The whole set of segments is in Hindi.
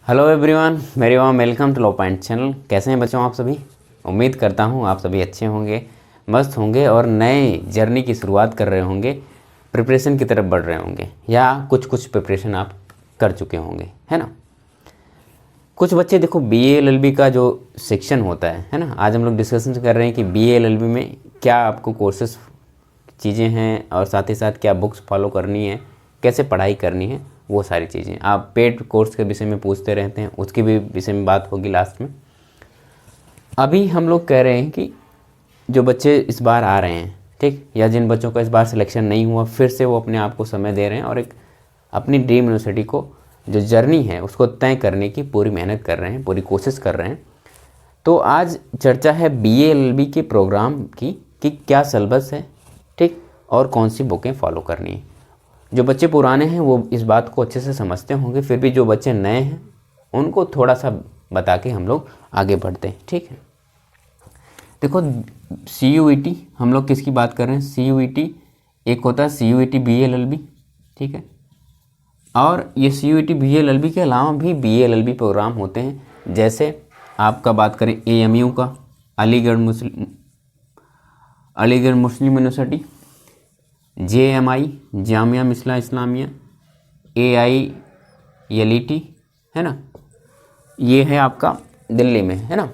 Hello everyone, very warm welcome to low point channel. कैसे हैं बच्चों आप सभी? उम्मीद करता हूं आप सभी अच्छे होंगे, मस्त होंगे और नए जर्नी की शुरुआत कर रहे होंगे, प्रिपरेशन की तरफ बढ़ रहे होंगे या कुछ प्रिपरेशन आप कर चुके होंगे, है ना। कुछ बच्चे देखो BA LLB का जो सेक्शन होता है ना, आज हम लोग डिस्कशन कर रहे हैं कि BA LLB में क्या आपको कोर्सेस चीज़ें हैं और साथ ही साथ क्या बुक्स फॉलो करनी है, कैसे पढ़ाई करनी है, वो सारी चीज़ें आप पेड कोर्स के विषय में पूछते रहते हैं, उसके भी विषय में बात होगी लास्ट में। अभी हम लोग कह रहे हैं कि जो बच्चे इस बार आ रहे हैं, ठीक, या जिन बच्चों का इस बार सिलेक्शन नहीं हुआ, फिर से वो अपने आप को समय दे रहे हैं और एक अपनी ड्रीम यूनिवर्सिटी को जो जर्नी है उसको तय करने की पूरी मेहनत कर रहे हैं, पूरी कोशिश कर रहे हैं। तो आज चर्चा है BA LLB के प्रोग्राम की कि क्या सिलेबस है, ठीक, और कौन सी बुकें फॉलो करनी है। जो बच्चे पुराने हैं वो इस बात को अच्छे से समझते होंगे, फिर भी जो बच्चे नए हैं उनको थोड़ा सा बता के हम लोग आगे बढ़ते हैं, ठीक है। देखो CUET हम लोग किसकी बात कर रहे हैं? CUET एक होता है CUET BA LLB, ठीक है, और ये CUET BA LLB के अलावा भी BA LLB प्रोग्राम होते हैं। जैसे आपका बात करें AMU का, Aligarh Muslim University, JMI Jamia Millia Islamia, AILET, है ना, ये है आपका दिल्ली में, है ना।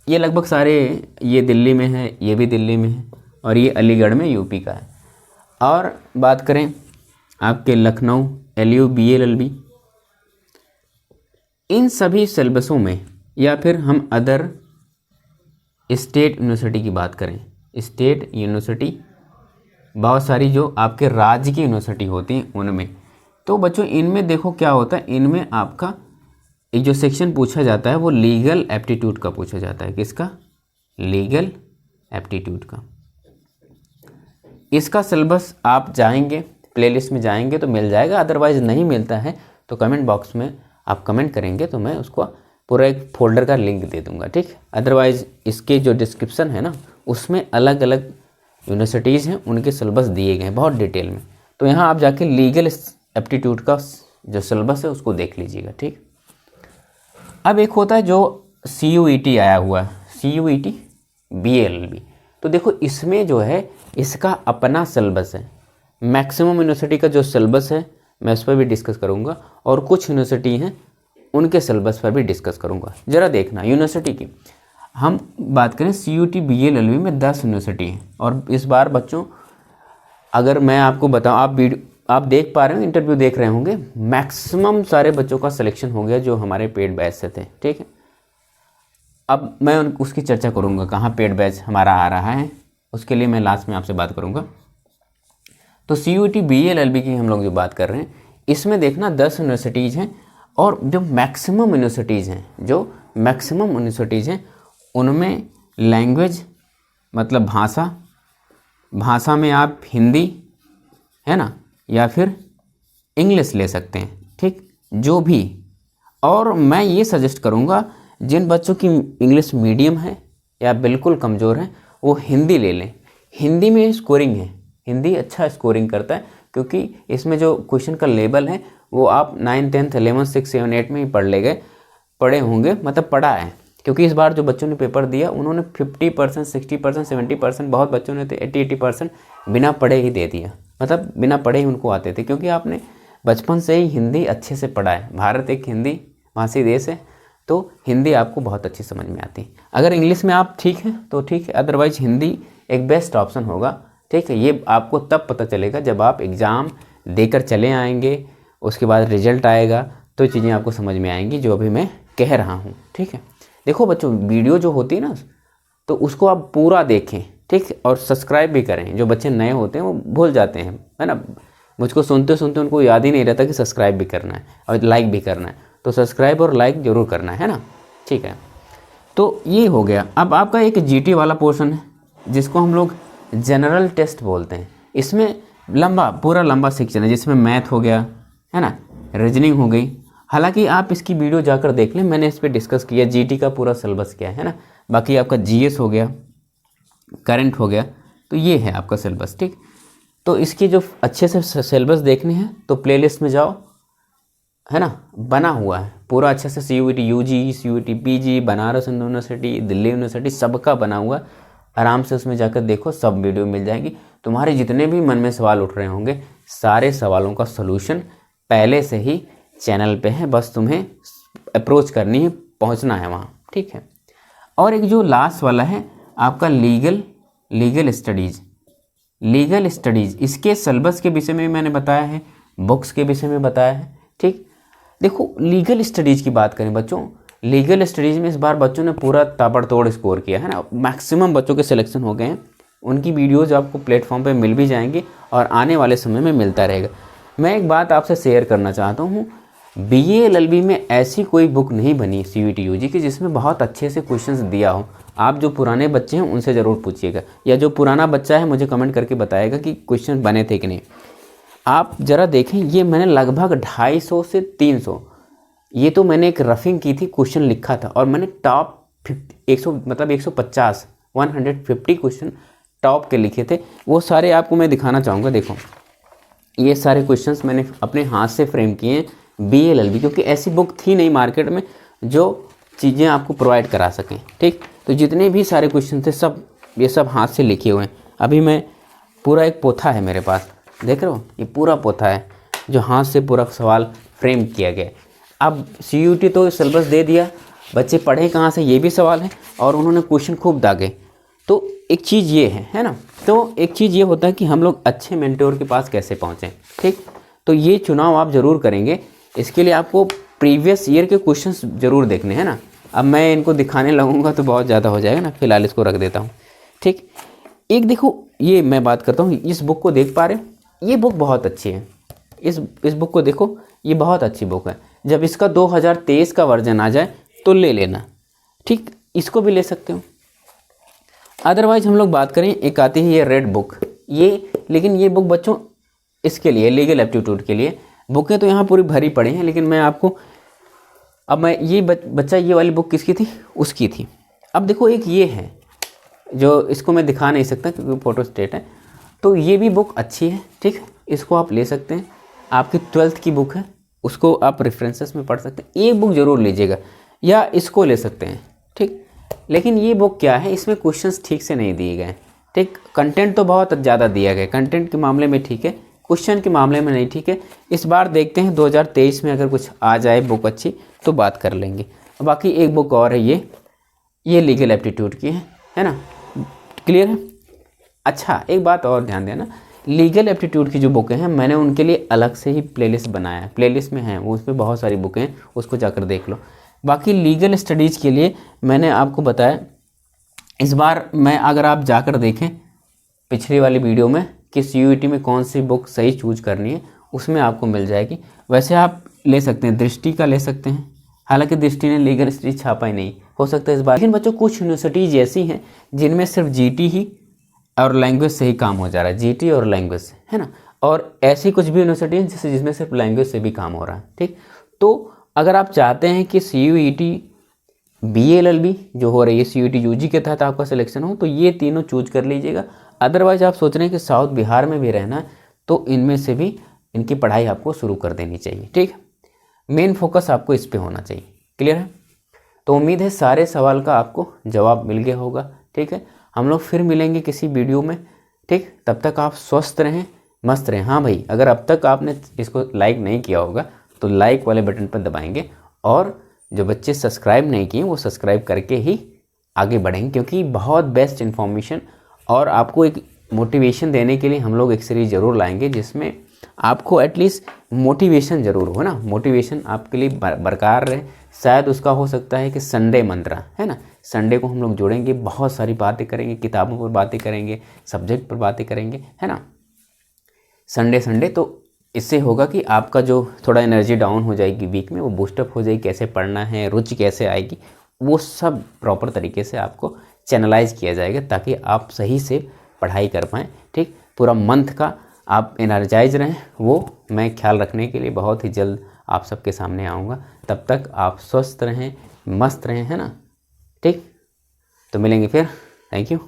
ये लगभग सारे ये दिल्ली में है, ये भी दिल्ली में है, और ये अलीगढ़ में UP का है। और बात करें आपके लखनऊ LU BA LLB, इन सभी सिलेबसों में, या फिर हम अदर स्टेट यूनिवर्सिटी की बात करें, स्टेट यूनिवर्सिटी बहुत सारी जो आपके राज्य की यूनिवर्सिटी होती हैं उनमें, तो बच्चों इनमें देखो क्या होता है, इनमें आपका एक जो सेक्शन पूछा जाता है वो लीगल एप्टीट्यूड का पूछा जाता है। किसका? लीगल एप्टीट्यूड का। इसका सिलेबस आप जाएंगे प्लेलिस्ट में जाएंगे तो मिल जाएगा, अदरवाइज़ नहीं मिलता है तो कमेंट बॉक्स में आप कमेंट करेंगे तो मैं उसको पूरा एक फोल्डर का लिंक दे दूंगा, ठीक। अदरवाइज़ इसके जो डिस्क्रिप्शन है ना उसमें अलग अलग यूनिवर्सिटीज़ हैं उनके सिलेबस दिए गए हैं बहुत डिटेल में, तो यहाँ आप जाके लीगल एप्टीट्यूड का जो सिलेबस है उसको देख लीजिएगा, ठीक। अब एक होता है जो CUET आया हुआ है, CUET BA LLB, तो देखो इसमें जो है इसका अपना सिलेबस है। मैक्सिमम यूनिवर्सिटी का जो सिलेबस है मैं उस पर भी डिस्कस करूँगा, और कुछ यूनिवर्सिटी हैं उनके सिलेबस पर भी डिस्कस करूँगा। ज़रा देखना यूनिवर्सिटी की हम बात करें, CUET BA LLB में 10 यूनिवर्सिटी हैं, और इस बार बच्चों अगर मैं आपको बताऊं, आप देख पा रहे हो, इंटरव्यू देख रहे होंगे, मैक्सिमम सारे बच्चों का सिलेक्शन हो गया जो हमारे पेड बैच से थे, ठीक है। अब मैं उसकी चर्चा करूंगा कहाँ पेड बैच हमारा आ रहा है, उसके लिए मैं लास्ट में आपसे बात करूंगा। तो CUET BA LLB की हम लोग जो बात कर रहे हैं, इसमें देखना 10 यूनिवर्सिटीज़ हैं, और जो मैक्सिमम यूनिवर्सिटीज़ हैं उनमें लैंग्वेज मतलब भाषा में आप हिंदी, है ना, या फिर इंग्लिश ले सकते हैं, ठीक, जो भी। और मैं ये सजेस्ट करूँगा जिन बच्चों की इंग्लिश मीडियम है या बिल्कुल कमज़ोर है वो हिंदी ले लें। हिंदी में स्कोरिंग है, हिंदी अच्छा स्कोरिंग करता है, क्योंकि इसमें जो क्वेश्चन का लेवल है वो आप 9th 10th 11th 6th 7th 8th में ही पढ़े होंगे, मतलब पढ़ा है, क्योंकि इस बार जो बच्चों ने पेपर दिया उन्होंने 50%, 60%, 70%, बहुत बच्चों ने तो 80% बिना पढ़े ही दे दिया, मतलब बिना पढ़े ही उनको आते थे, क्योंकि आपने बचपन से ही हिंदी अच्छे से पढ़ा है। भारत एक हिंदी भाषी देश है, तो हिंदी आपको बहुत अच्छी समझ में आती है। अगर इंग्लिश में आप ठीक है तो ठीक है, अदरवाइज हिंदी एक बेस्ट ऑप्शन होगा, ठीक है। ये आपको तब पता चलेगा जब आप एग्ज़ाम देकर चले आएंगे, उसके बाद रिजल्ट आएगा तो चीज़ें आपको समझ में आएंगी जो अभी मैं कह रहा हूँ, ठीक है। देखो बच्चों वीडियो जो होती है ना तो उसको आप पूरा देखें, ठीक, और सब्सक्राइब भी करें। जो बच्चे नए होते हैं वो भूल जाते हैं, है ना, मुझको सुनते सुनते उनको याद ही नहीं रहता कि सब्सक्राइब भी करना है और लाइक भी करना है, तो सब्सक्राइब और लाइक ज़रूर करना है ना, ठीक है। तो ये हो गया। अब आपका एक GT वाला पोर्शन है जिसको हम लोग जनरल टेस्ट बोलते हैं। इसमें पूरा लंबा सेक्शन है जिसमें मैथ हो गया, है ना, रीजनिंग हो गई। हालांकि आप इसकी वीडियो जाकर देख लें, मैंने इस पर डिस्कस किया GT का पूरा सिलेबस क्या है ना। बाकी आपका GS हो गया, करंट हो गया, तो ये है आपका सिलेबस, ठीक। तो इसकी जो अच्छे से सिलेबस देखने हैं तो प्लेलिस्ट में जाओ, है ना, बना हुआ है पूरा अच्छे से। CUET UG, CUET PG, Banaras Hindu university, Delhi university, सबका बना हुआ। आराम से उसमें जाकर देखो, सब वीडियो मिल जाएगी। तुम्हारे जितने भी मन में सवाल उठ रहे होंगे, सारे सवालों का सलूशन पहले से ही चैनल पे है, बस तुम्हें अप्रोच करनी है, पहुंचना है वहाँ, ठीक है। और एक जो लास्ट वाला है आपका लीगल स्टडीज़, इसके सिलेबस के विषय में भी मैंने बताया है, बुक्स के विषय में बताया है, ठीक। देखो लीगल स्टडीज़ की बात करें बच्चों, लीगल स्टडीज़ में इस बार बच्चों ने पूरा ताबड़तोड़ स्कोर किया है ना, मैक्सिमम बच्चों के सिलेक्शन हो गए हैं। उनकी वीडियोज़ आपको प्लेटफॉर्म पे मिल भी जाएंगी और आने वाले समय में मिलता रहेगा। मैं एक बात आपसे शेयर करना चाहता हूँ, BA LLB में ऐसी कोई बुक नहीं बनी CUET UG की जिसमें बहुत अच्छे से क्वेश्चंस दिया हो। आप जो पुराने बच्चे हैं उनसे ज़रूर पूछिएगा, या जो पुराना बच्चा है मुझे कमेंट करके बताएगा कि क्वेश्चन बने थे कि नहीं। आप ज़रा देखें, ये मैंने लगभग 250 से 300, ये तो मैंने एक रफिंग की थी, क्वेश्चन लिखा था, और मैंने टॉप 100 मतलब 150 150 क्वेश्चन टॉप के लिखे थे। वो सारे आपको मैं दिखाना चाहूँगा। देखो ये सारे क्वेश्चंस मैंने अपने हाथ से फ्रेम किए हैं BA LLB, क्योंकि ऐसी बुक थी नहीं मार्केट में जो चीज़ें आपको प्रोवाइड करा सकें, ठीक। तो जितने भी सारे क्वेश्चन थे सब ये सब हाथ से लिखे हुए हैं। अभी मैं पूरा एक पोथा है मेरे पास, देख रहे हो, ये पूरा पोथा है जो हाथ से पूरा सवाल फ्रेम किया गया। अब CUET तो सिलेबस दे दिया, बच्चे पढ़े कहाँ से, ये भी सवाल है, और उन्होंने क्वेश्चन खूब दागे। तो एक चीज़ ये है ना, तो एक चीज़ ये होता है कि हम लोग अच्छे मेंटोर के पास कैसे पहुँचें, ठीक। तो ये चुनाव आप ज़रूर करेंगे, इसके लिए आपको प्रीवियस ईयर के क्वेश्चंस ज़रूर देखने हैं ना। अब मैं इनको दिखाने लगूंगा तो बहुत ज़्यादा हो जाएगा ना, फिलहाल इसको रख देता हूँ, ठीक। एक देखो, ये मैं बात करता हूँ, इस बुक को देख पा रहे, ये बुक बहुत अच्छी है। इस बुक को देखो, ये बहुत अच्छी बुक है। जब इसका 2023 का वर्जन आ जाए तो ले लेना, ठीक, इसको भी ले सकते हो। अदरवाइज हम लोग बात करें, एक आती है ये रेड बुक, ये, लेकिन ये बुक बच्चों इसके लिए, लीगल एप्टीट्यूड के लिए। बुकें तो यहाँ पूरी भरी पड़ी हैं, लेकिन मैं आपको, अब मैं ये बच्चा, ये वाली बुक किसकी थी, उसकी थी। अब देखो एक ये है जो, इसको मैं दिखा नहीं सकता क्योंकि फोटो स्टेट है, तो ये भी बुक अच्छी है, ठीक, इसको आप ले सकते हैं। आपकी 12th की बुक है, उसको आप रेफरेंसेस में पढ़ सकते हैं। एक बुक ज़रूर लीजिएगा, या इसको ले सकते हैं, ठीक। लेकिन ये बुक क्या है, इसमें क्वेश्चंस ठीक से नहीं दिए गए, ठीक। कंटेंट तो बहुत ज़्यादा दिया गया, कंटेंट के मामले में ठीक है, क्वेश्चन के मामले में नहीं, ठीक है। इस बार देखते हैं 2023 में अगर कुछ आ जाए बुक अच्छी तो बात कर लेंगे। बाकी एक बुक और है, ये लीगल एप्टीट्यूड की है ना, क्लियर है। अच्छा एक बात और ध्यान देना, लीगल एप्टीट्यूड की जो बुकें हैं मैंने उनके लिए अलग से ही प्लेलिस्ट बनाया है, प्लेलिस्ट में है वो, उसमें बहुत सारी बुकें हैं, उसको जाकर देख लो। बाकी लीगल स्टडीज़ के लिए मैंने आपको बताया, इस बार मैं, अगर आप जाकर देखें पिछली वाली वीडियो में कि CUET में कौन सी बुक सही चूज करनी है, उसमें आपको मिल जाएगी। वैसे आप ले सकते हैं, दृष्टि का ले सकते हैं, हालांकि दृष्टि ने लीगल स्टडीज छापा ही नहीं, हो सकता है इस बार। लेकिन बच्चों कुछ यूनिवर्सिटीज़ ऐसी हैं जिनमें सिर्फ GT ही और लैंग्वेज से ही काम हो जा रहा है, GT और लैंग्वेज से, है ना। और ऐसी कुछ भी यूनिवर्सिटी है जिसमें सिर्फ लैंग्वेज से भी काम हो रहा है, ठीक। तो अगर आप चाहते हैं कि CUET BA LLB जो हो रही है CUET UG के तहत आपका सिलेक्शन हो, तो ये तीनों चूज कर लीजिएगा। अदरवाइज आप सोच रहे हैं कि साउथ बिहार में भी रहना है, तो इनमें से भी इनकी पढ़ाई आपको शुरू कर देनी चाहिए, ठीक। मेन फोकस आपको इस पे होना चाहिए, क्लियर है। तो उम्मीद है सारे सवाल का आपको जवाब मिल गया होगा, ठीक है। हम लोग फिर मिलेंगे किसी वीडियो में, ठीक। तब तक आप स्वस्थ रहें, मस्त रहें। हाँ भाई, अगर अब तक आपने इसको लाइक नहीं किया होगा तो लाइक वाले बटन पर दबाएंगे, और जो बच्चे सब्सक्राइब नहीं किए वो सब्सक्राइब करके ही आगे बढ़ेंगे, क्योंकि बहुत बेस्ट इन्फॉर्मेशन और आपको एक मोटिवेशन देने के लिए हम लोग एक सीरीज ज़रूर लाएंगे, जिसमें आपको एटलीस्ट मोटिवेशन ज़रूर हो ना, मोटिवेशन आपके लिए बरकरार रहे। शायद उसका हो सकता है कि संडे मंत्रा, है ना, संडे को हम लोग जोड़ेंगे, बहुत सारी बातें करेंगे, किताबों पर बातें करेंगे, सब्जेक्ट पर बातें करेंगे, है ना, संडे। तो इससे होगा कि आपका जो थोड़ा एनर्जी डाउन हो जाएगी वीक में, वो बूस्टअप हो जाएगी, कैसे पढ़ना है, रुचि कैसे आएगी, वो सब प्रॉपर तरीके से आपको चैनलाइज किया जाएगा, ताकि आप सही से पढ़ाई कर पाएँ, ठीक। पूरा मंथ का आप एनर्जाइज रहें, वो मैं ख्याल रखने के लिए बहुत ही जल्द आप सबके सामने आऊँगा। तब तक आप स्वस्थ रहें, मस्त रहें, है ना, ठीक। तो मिलेंगे फिर, थैंक यू।